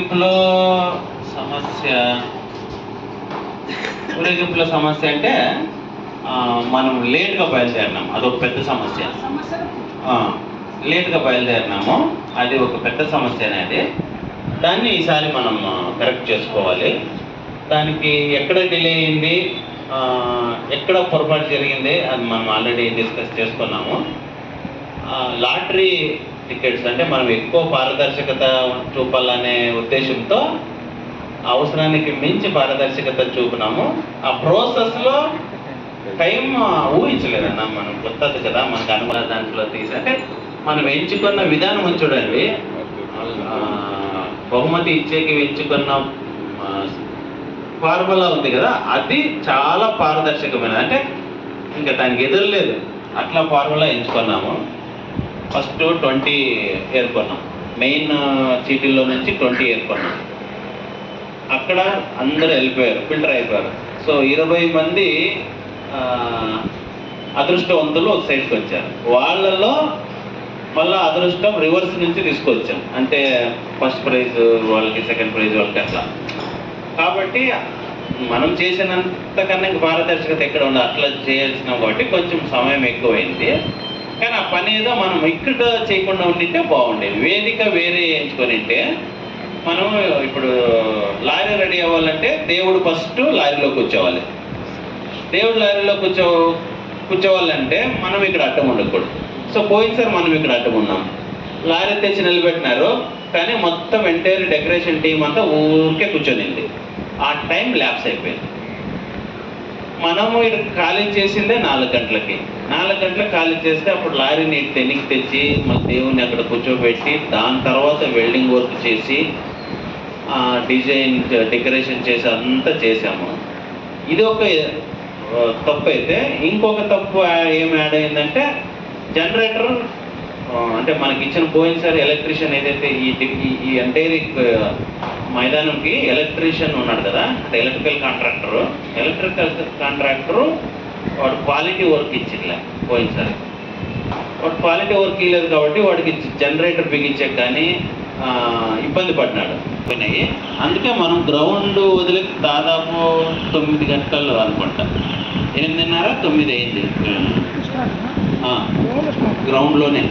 ఊరేగింపులో సమస్య ఊరేగింపులో సమస్య అంటే మనం లేట్గా బయలుదేరినాము, అదొక పెద్ద సమస్య. లేట్గా బయలుదేరినాము, అది ఒక పెద్ద సమస్య అనేది. దాన్ని ఈసారి మనం కరెక్ట్ చేసుకోవాలి. దానికి ఎక్కడ డిలే అయింది, ఎక్కడ పొరపాటు జరిగింది అది మనం ఆల్రెడీ డిస్కస్ చేసుకున్నాము. లాటరీ టికెట్స్ అంటే మనం ఎక్కువ పారదర్శకత చూపాలనే ఉద్దేశంతో అవసరానికి మించి పారదర్శకత చూపినాము. ఆ ప్రాసెస్లో టైం ఊహించలేదన్నా, మనం కొత్తది కదా, మనకు అనుభవం దాంట్లో తీసి అంటే మనం ఎంచుకున్న విధానం చూడండి. బహుమతి ఇచ్చేకి ఎంచుకున్న ఫార్ములా ఉంది కదా, అది చాలా పారదర్శకమైనది. అంటే ఇంకా దానికి ఎదురులేదు, అట్లా ఫార్ములా ఎంచుకున్నాము. ఫస్ట్ 20 ఏర్కొన్నాం, మెయిన్ చీటీల్లో నుంచి 20 ఏర్కొన్నాం. అక్కడ అందరూ వెళ్ళిపోయారు, ఫిల్టర్ అయిపోయారు. సో 20 మంది అదృష్టవంతులు ఒక సైడ్కి వచ్చారు. వాళ్ళలో మళ్ళీ అదృష్టం రివర్స్ నుంచి తీసుకొచ్చాం, అంటే ఫస్ట్ ప్రైజ్ వాళ్ళకి, సెకండ్ ప్రైజ్ వాళ్ళకి, అట్లా. కాబట్టి మనం చేసినంతకన్నా ఇంకా పారదర్శకత ఎక్కడ ఉంది, అట్లా చేయాల్సినాం. కాబట్టి కొంచెం సమయం ఎక్కువైంది. కానీ ఆ పని ఏదో మనం ఇక్కడ చేయకుండా ఉండింటే బాగుండేది. వేదిక వేరే ఎంచుకొని ఉంటే మనం ఇప్పుడు లారీ రెడీ అవ్వాలంటే దేవుడు ఫస్ట్ లారీలో కూర్చోవాలి. దేవుడు లారీలో కూర్చోవాలంటే మనం ఇక్కడ అడ్డం ఉండకూడదు. సో పోయినసారి మనం ఇక్కడ అడ్డం ఉన్నాం, లారీ తెచ్చి నిలబెట్టినారు, కానీ మొత్తం ఎంటైర్ డెకరేషన్ టీం అంతా ఊరికే కూర్చొనింది. ఆ టైం ల్యాప్స్ అయిపోయింది. మనము ఇక్కడ ఖాళీ చేసిందే 4 గంటలకి. 4 గంటలకు ఖాళీ చేస్తే అప్పుడు లారీని తెనికి తెచ్చి మన దేవుని అక్కడ కూర్చోబెట్టి దాని తర్వాత వెల్డింగ్ వర్క్ చేసి డిజైన్ డెకరేషన్ చేసి అంతా చేసాము. ఇది ఒక తప్పు. అయితే ఇంకొక తప్పు ఏం యాడ్ అయిందంటే జనరేటర్, అంటే మనకి ఇచ్చిన పోయినసారి ఎలక్ట్రీషియన్ ఏదైతే ఈ ఎంటైర్ మైదానంకి ఎలక్ట్రీషియన్ ఉన్నాడు కదా, అంటే ఎలక్ట్రికల్ కాంట్రాక్టరు వాడు క్వాలిటీ వర్క్ ఇచ్చిలే. పోయినసారి వాడు క్వాలిటీ వర్క్ ఇవ్వలేదు కాబట్టి వాడికి జనరేటర్ బిగించే కానీ ఇబ్బంది పడినాడు. పోయినాయి. అందుకే మనం గ్రౌండ్ వదిలి దాదాపు 9 గంటలు అనుకుంటా, 8:30, 9 అయింది గ్రౌండ్లోనే.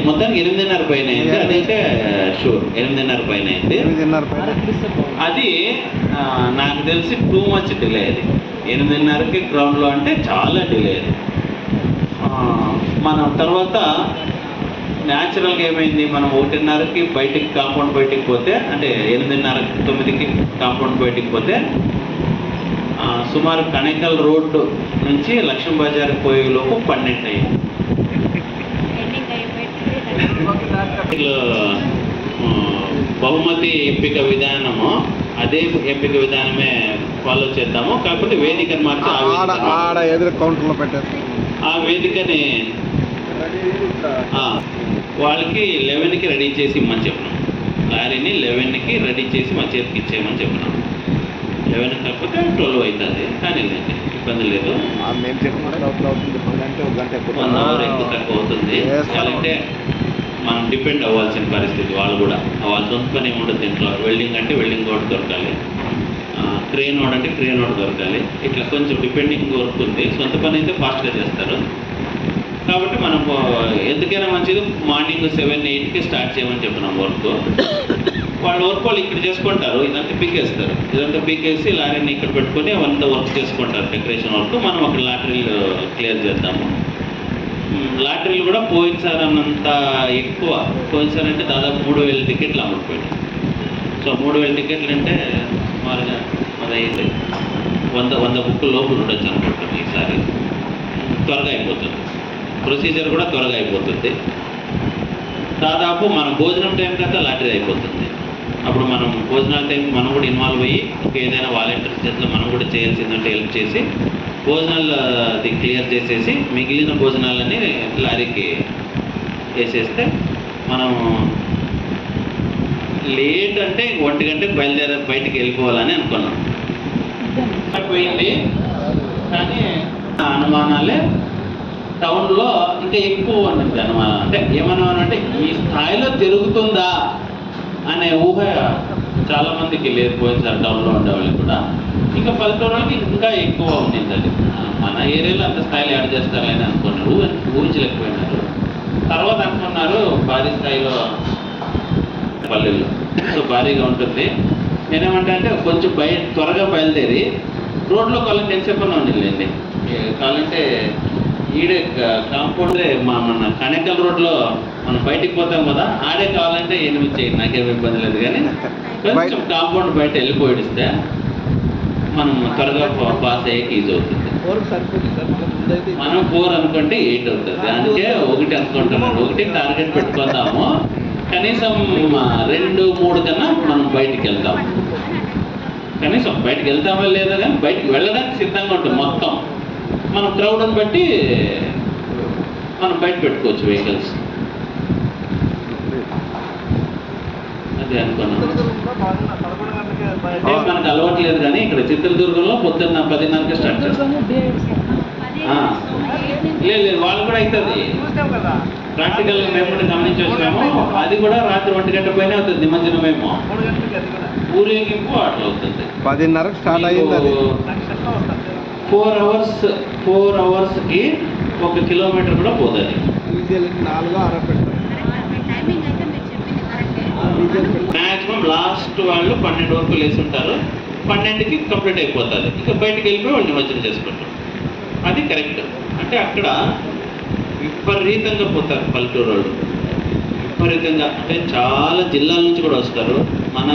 మొత్తానికి 8:30 పైన అయింది. అదైతే షూర్ 8:30 పైన అయింది. అది నాకు తెలిసి టూ మచ్ డిలే. అది 8:30కి గ్రౌండ్లో అంటే చాలా డిలే. అది మనం తర్వాత న్యాచురల్గా ఏమైంది, మనం 1:30కి బయటికి కాంపౌండ్ బయటికి పోతే, అంటే 8:30, 9కి కాంపౌండ్ బయటికి పోతే సుమారు కణికల్ రోడ్డు నుంచి లక్ష్మీ బజార్కి పోయేలోపు 12 అయింది. బహుమతి ఎంపిక విధానము అదే ఎంపిక విధానమే ఫాలో చేద్దాము. కాకపోతే వేదికను మార్చి ఆ వేదికని వాళ్ళకి 11కి రెడీ చేసి ఇమ్మని చెప్పినాం. లారీని 11కి రెడీ చేసి మా చేతికి ఇచ్చేయమని చెప్పినాం. 11 కాకపోతే 12 అవుతుంది, కానీ ఇబ్బంది లేదు. 1 అవర్ ఎక్కువ తక్కువ అవుతుంది. అంటే మనం డిపెండ్ అవ్వాల్సిన పరిస్థితి. వాళ్ళు కూడా వాళ్ళ సొంత పని ఏముండదు దీంట్లో. వెల్డింగ్ అంటే వెల్డింగ్ కూడా దొరకాలి, క్రేన్ వాడు అంటే క్రేన్ వాడు దొరకాలి. ఇట్లా కొంచెం డిపెండింగ్ వర్క్ ఉంది. సొంత పని అయితే ఫాస్ట్గా చేస్తారు. కాబట్టి మనం ఎందుకైనా మంచిది మార్నింగ్ 7, 8కి స్టార్ట్ చేయమని చెప్పినాం వర్క్. వాళ్ళు వర్క్ వాళ్ళు ఇక్కడ చేసుకుంటారు, ఇదంతా పీకేస్తారు. ఇదంతా పీకేసి లారీని ఇక్కడ పెట్టుకొని అవంతా వర్క్ చేసుకుంటారు, డెకరేషన్ వర్క్. మనం అక్కడ లాటరీలు క్లియర్ చేద్దాము. లాటరీలు కూడా పోయినసారి అన్నంత ఎక్కువ. పోయినసారి అంటే దాదాపు 3000 టికెట్లు అమ్ముకుపోయినాయి. సో 3000 టికెట్లు అంటే సుమారుగా 100 బుక్కుల లోపల ఉండొచ్చు అనుకుంటాను. ఈసారి త్వరగా అయిపోతుంది, ప్రొసీజర్ కూడా త్వరగా అయిపోతుంది. దాదాపు మన భోజనం టైం కంటే లాటరీ అయిపోతుంది. అప్పుడు మనం భోజనాల టైంకి మనం కూడా ఇన్వాల్వ్ అయ్యి ఏదైనా వాలంటీర్స్ చేతిలో మనం కూడా చేయాల్సిందంటే హెల్ప్ చేసి భోజనాలు అది క్లియర్ చేసేసి మిగిలిన భోజనాలని లారీకి వేసేస్తే మనం లేట్ అంటే 1 గంటకి బయటికి వెళ్ళిపోవాలని అనుకున్నాం. పోయింది. కానీ అనుమానాలే టౌన్లో ఇంకా ఎక్కువ ఉంటుంది అనుమానం. అంటే ఏమనుమానం అంటే ఈ స్థాయిలో జరుగుతుందా అనే ఊహ చాలా మందికి లేదు, పోయినసారి టౌన్లో ఉండేవాళ్ళకి కూడా. ఇంకా పల్లెటూరులకి ఇంకా ఎక్కువ ఉండింది అది. మన ఏరియాలో అంత స్థాయిలో యాడ్ చేస్తారని అనుకున్నారు, ఊహించలేకపోయినారు. తర్వాత అనుకున్నారు భారీ స్థాయిలో పల్లెల్లో సో భారీగా ఉంటుంది. నేనేమంటా అంటే కొంచెం త్వరగా బయలుదేరి రోడ్లో కావాలంటే ఎంతసేపన్నా ఉండిలేండి, కావాలంటే ఈడే కాంపౌండ్ మన కనెకల్ రోడ్లో మనం బయటికి పోతాం కదా, ఆడే కావాలంటే 8 చేయండి, నాకేం ఇబ్బంది లేదు. కానీ కొంచెం కాంపౌండ్ బయట వెళ్ళిపోయిస్తే మనం త్వరగా పాస్ అయ్యేకి ఈజీ అవుతుంది. మనం 4 అనుకుంటే 8 అవుతుంది, అందుకే 1 అనుకుంటున్నాడు. 1 టార్గెట్ పెట్టుకుందాము, కనీసం 2-3 కన్నా మనం బయటికి వెళ్తాం. కనీసం బయటికి వెళ్తామో లేదో కానీ బయటికి వెళ్ళడానికి సిద్ధంగా ఉంటుంది. మొత్తం మనం క్రౌడ్ని బట్టి మనం బయట పెట్టుకోవచ్చు వెహికల్స్. అదే అనుకున్నాం. అంటే మనకు అలవాటు లేదు, కానీ ఇక్కడ చిత్రదుర్గంలో పొద్దున్న 10:30కి స్టార్ట్ చేస్తాం. లేదు వాళ్ళు కూడా అవుతుంది. ప్రాక్టికల్ మేము కూడా గమనించి వచ్చాము, అది కూడా రాత్రి 1 గంట పైన అవుతుంది. నిమజ్జనమేమో ఊరేగింపు అట్లా అవుతుంది. 10:30కి స్టార్ట్ అయ్యింది. 4 అవర్స్కి 1 కిలోమీటర్ కూడా పోతుంది. మ్యాక్సిమం లాస్ట్ వాళ్ళు 12 వరకు లేచి ఉంటారు, 12కి కంప్లీట్ అయిపోతుంది. ఇంకా బయటికి వెళ్ళిపోయి వాళ్ళు నిమజ్జనం చేసుకుంటారు. అది కరెక్ట్. అంటే అక్కడ విపరీతంగా పోతారు పల్లెటూరు వాళ్ళు, విపరీతంగా. అంటే చాలా జిల్లాల నుంచి కూడా వస్తారు. మన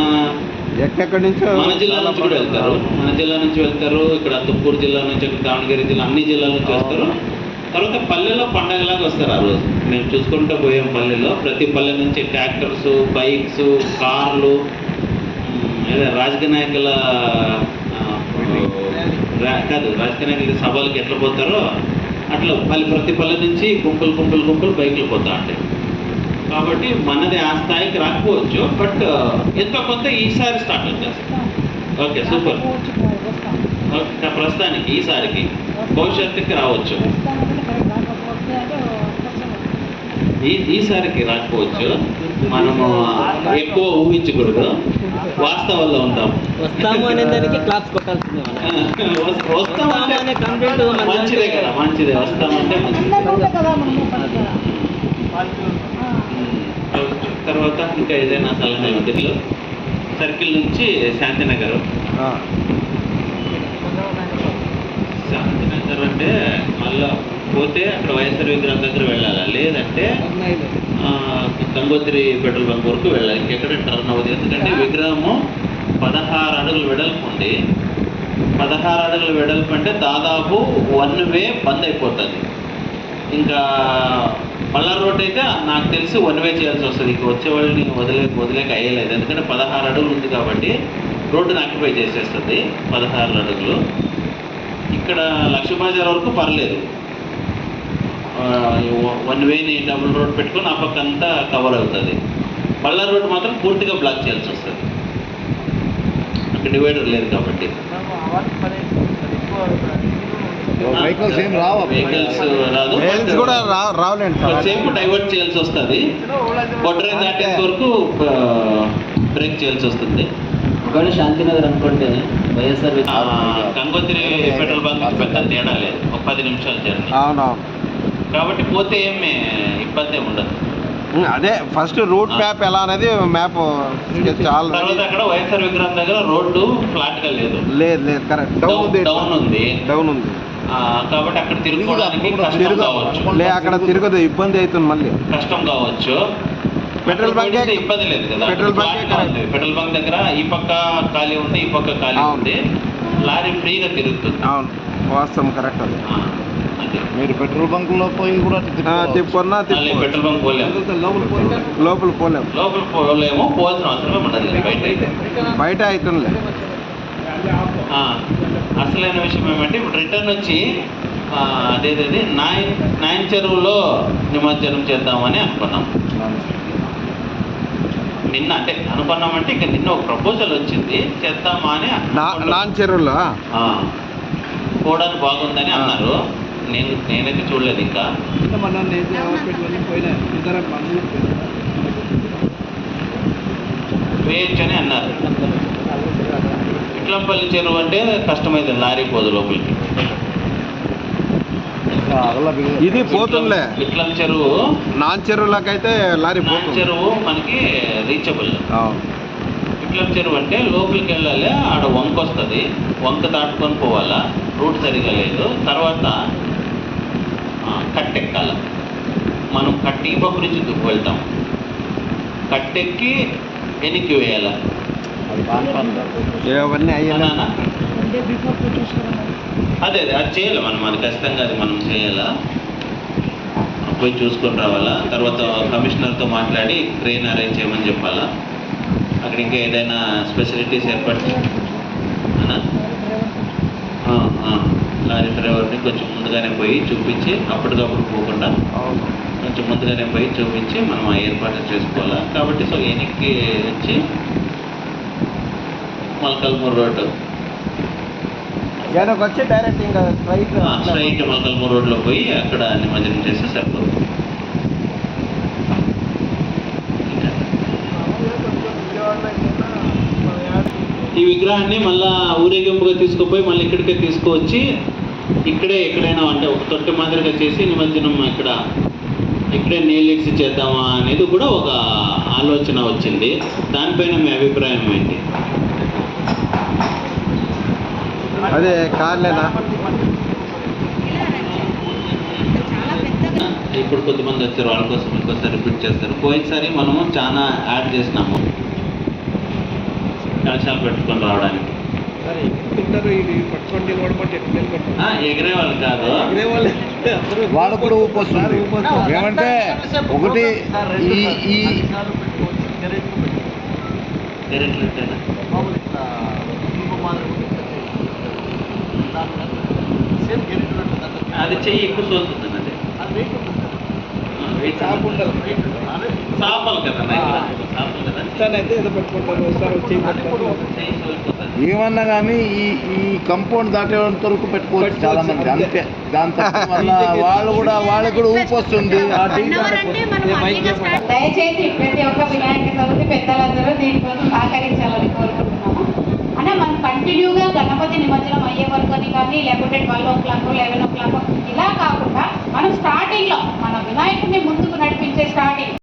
జిల్లా నుంచి కూడా వెళ్తారు, మన జిల్లా నుంచి వెళ్తారు. ఇక్కడ తుమ్మూరు జిల్లా నుంచి, దావణగిరి జిల్లా, అన్ని జిల్లాల నుంచి వస్తారు. తర్వాత పల్లెల్లో పండగలాగా వస్తారు. ఆ రోజు మేము చూసుకుంటూ పోయాం పల్లెల్లో. ప్రతి పల్లె నుంచి ట్రాక్టర్స్, బైక్స్, కార్లు, రాజకీయ నాయకుల కాదు, రాజకీయ నాయకుల సభలకు ఎట్లా పోతారో అట్లా ప్రతి పల్లె నుంచి గుంపులు బైకులు పోతా ఉంటాయి. కాబట్టి మనది ఆ స్థాయికి రాకపోవచ్చు, బట్ ఎంతో కొంత ఈసారి స్టార్ట్ వచ్చేస్తాం. Okay, super. ఓకే, ప్రస్తుతానికి ఈసారికి, భవిష్యత్తుకి రావచ్చు. ఈసారికి రాకపోవచ్చు, మనము ఎక్కువ ఊహించకూడదు, వాస్తవాల్లో ఉంటాము. వస్తాము అనే దానికి క్లాప్స్ కొట్టాల్సిందే. మంచిదే కదా, మంచిదే. వస్తామంటే మంచిది. తర్వాత ఇంకా ఏదైనా సలహా మధ్యలో సర్కిల్ నుంచి శాంతినగర్ అంటే మళ్ళా పోతే అక్కడ వైఎస్ఆర్ విగ్రహం దగ్గర వెళ్ళాలా, లేదంటే గంగోత్రి పెట్రోల్ బంక్ వరకు వెళ్ళాలి. ఇంకెక్కడ టర్న్ అవ్వదు. ఎందుకంటే విగ్రహము 16 అడుగులు వెడల్పు ఉంది. 16 అడుగులు వెడల్పు అంటే దాదాపు 1 వే బంద్ అయిపోతుంది. ఇంకా పల్లార్ రోడ్ అయితే నాకు తెలిసి 1 వే చేయాల్సి వస్తుంది. ఇంక వచ్చే వాళ్ళని వదిలేక అయ్యలేదు. ఎందుకంటే 16 అడుగులు ఉంది కాబట్టి రోడ్డుని ఆక్యుపై చేసేస్తుంది 16 అడుగులు. ఇక్కడ లక్ష్మీబజార్ వరకు పర్లేదు, 1 వేని డబుల్ రోడ్ పెట్టుకొని ఆ పక్క అంతా కవర్ అవుతుంది. పల్లార్ రోడ్ మాత్రం పూర్తిగా బ్లాక్ చేయాల్సి వస్తుంది, అక్కడ డివైడర్ లేదు కాబట్టి. వెహికల్స్ సేపు డైవర్ట్ చేయాల్సి వస్తుంది. బొడ్రే దాటేంత వరకు బ్రేక్ చేయాల్సి వస్తుంది. ఒకవేళ శాంతినగర్ అనుకుంటే వైఎస్ఆర్ గంగోత్రి పెట్రోల్ బంక్ పెద్ద తేడా లేదు, ఒక 10 నిమిషాలు జర్నీ. అవునవును. కాబట్టి పోతే ఏమి ఇబ్బంది ఉండదు. అదే ఫస్ట్ రూట్ మ్యాప్ ఎలా అనేది మ్యాప్ చాలా. తర్వాత అక్కడ వైఎస్ఆర్ విగ్రహం దగ్గర రోడ్డు ఫ్లాట్ గా లేదు. కరెక్ట్, డౌన్ ఉంది. కాబట్టి అక్కడ తిరుగుకోవడానికి కష్టం కావచ్చు. అక్కడ తిరగదు, ఇబ్బంది అవుతుంది, మళ్ళీ కష్టం కావచ్చు. పెట్రోల్ బంక్ ఇబ్బంది లేదు కదా, పెట్రోల్ బంక్ దగ్గర ఈ పక్క ఖాళీ ఉంది, ఈ పక్క ఖాళీ ఉంది, లారీ ఫ్రీగా తిరుగుతుంది. అవును, వాస్తవం, కరెక్ట్. అది మీరు పెట్రోల్ బంక్ లో పోయి కూడా తిప్పుకున్నా పెట్రోల్ బంక్ పోలేము, లోపల పోలేము, పోవాల్సిన అవసరమే ఉండదు. బయట అవుతుంది. అసలైన విషయం ఏమంటే ఇప్పుడు రిటర్న్ వచ్చి అదేది నాయన్ చెరువులో నిమజ్జనం చేద్దామని అనుకున్నాం. నిన్న అంటే అనుకున్నామంటే ఇక నిన్న ఒక ప్రపోజల్ వచ్చింది, చేద్దామా అని. నాన్ చెరువులో పోవడానికి బాగుందని అన్నారు. నేనైతే చూడలేదు ఇంకా. వేయొచ్చని అన్నారు. ఇట్లంపల్లి చెరువు అంటే కష్టమైంది, లారీ పోదు లోపలికి. ఇది పోతుందిలే. ఇట్లం చెరువు నాన్ చెరువులకైతే లారీ పోతుంది. చెరువు మనకి రీచబుల్. ఇట్లం చెరువు అంటే లోపలికి వెళ్ళాలి, ఆడ వంక వస్తుంది, వంక దాటుకొని పోవాలా, రూట్ సరిగా లేదు. తర్వాత కట్టెక్కాల, మనం కట్టి పప్పు నుంచి వెళ్తాం, కట్టెక్కి వెనక్కి వేయాల. అవన్నీ అయ్యా. అదే అది చేయాలి మనం, అది ఖచ్చితంగా అది మనం చేయాలా, పోయి చూసుకొని రావాలా. తర్వాత కమిషనర్తో మాట్లాడి ట్రైన్ అరేంజ్ చేయమని చెప్పాలా. అక్కడ ఇంకా ఏదైనా స్పెసిలిటీస్ ఏర్పడి లారీ డ్రైవర్ని కొంచెం ముందుగానే పోయి చూపించి, అప్పటికప్పుడు పోకుండా కొంచెం ముందుగానే పోయి చూపించి మనం ఆ ఏర్పాట్లు చేసుకోవాలా. కాబట్టి సో వెనక్కి వచ్చి మొలకల్మూరు రోడ్డు వచ్చి డైరెక్ట్ ఇంకా స్ట్రైట్ మొలకల్మూరు రోడ్లో పోయి అక్కడ నిమజ్జనం చేస్తే సరిపోతుంది. ఈ విగ్రహాన్ని మళ్ళా ఊరేగింపుగా తీసుకుపోయి మళ్ళీ ఇక్కడికే తీసుకువచ్చి ఇక్కడే ఎక్కడైనా అంటే ఒక తొట్టి మాదిరిగా చేసి నిమజ్జనం ఇక్కడే నీళ్ళిక్సి చేద్దామా అనేది కూడా ఒక ఆలోచన వచ్చింది. దానిపైన మీ అభిప్రాయం ఏంటి? అదే కార్లేనా? ఇప్పుడు కొద్దిమంది వచ్చారు, వాళ్ళ కోసం ఇంకోసారి రిపీట్ చేస్తారు. పోయినసారి మనము చాలా యాడ్ చేసినాము కలశాలు పెట్టుకొని రావడానికి. ఎగిరే వాళ్ళు కాదు, వాళ్ళు కూడా ఊపు వస్తుంది. ఏమంటే ఒకటి ఈ అది చెయ్యి ఎక్కువ సోలుతుంది. అది సాపలు కదా, ఏమన్నా కానీ ఈ కంపౌండ్ దాటేంత వరకు పెట్టుకోవచ్చు చాలా మంది, అంతే. దాని వల్ల వాళ్ళు కూడా ఊపు వస్తుంది. దయచేసి ప్రతి ఒక్క వినాయక చవితి పెద్దలందరూ దీనికోసం సహకరించాలని కోరుకుంటున్నాము. అంటే మనం కంటిన్యూగా గణపతి నిమజ్జనం అయ్యే వరకు అని కానీ, లేకుంటే 12 o'clock 11 o'clock ఇలా కాకుండా మనం స్టార్టింగ్లో మన వినాయకుడిని ముందుకు నడిపించే స్టార్టింగ్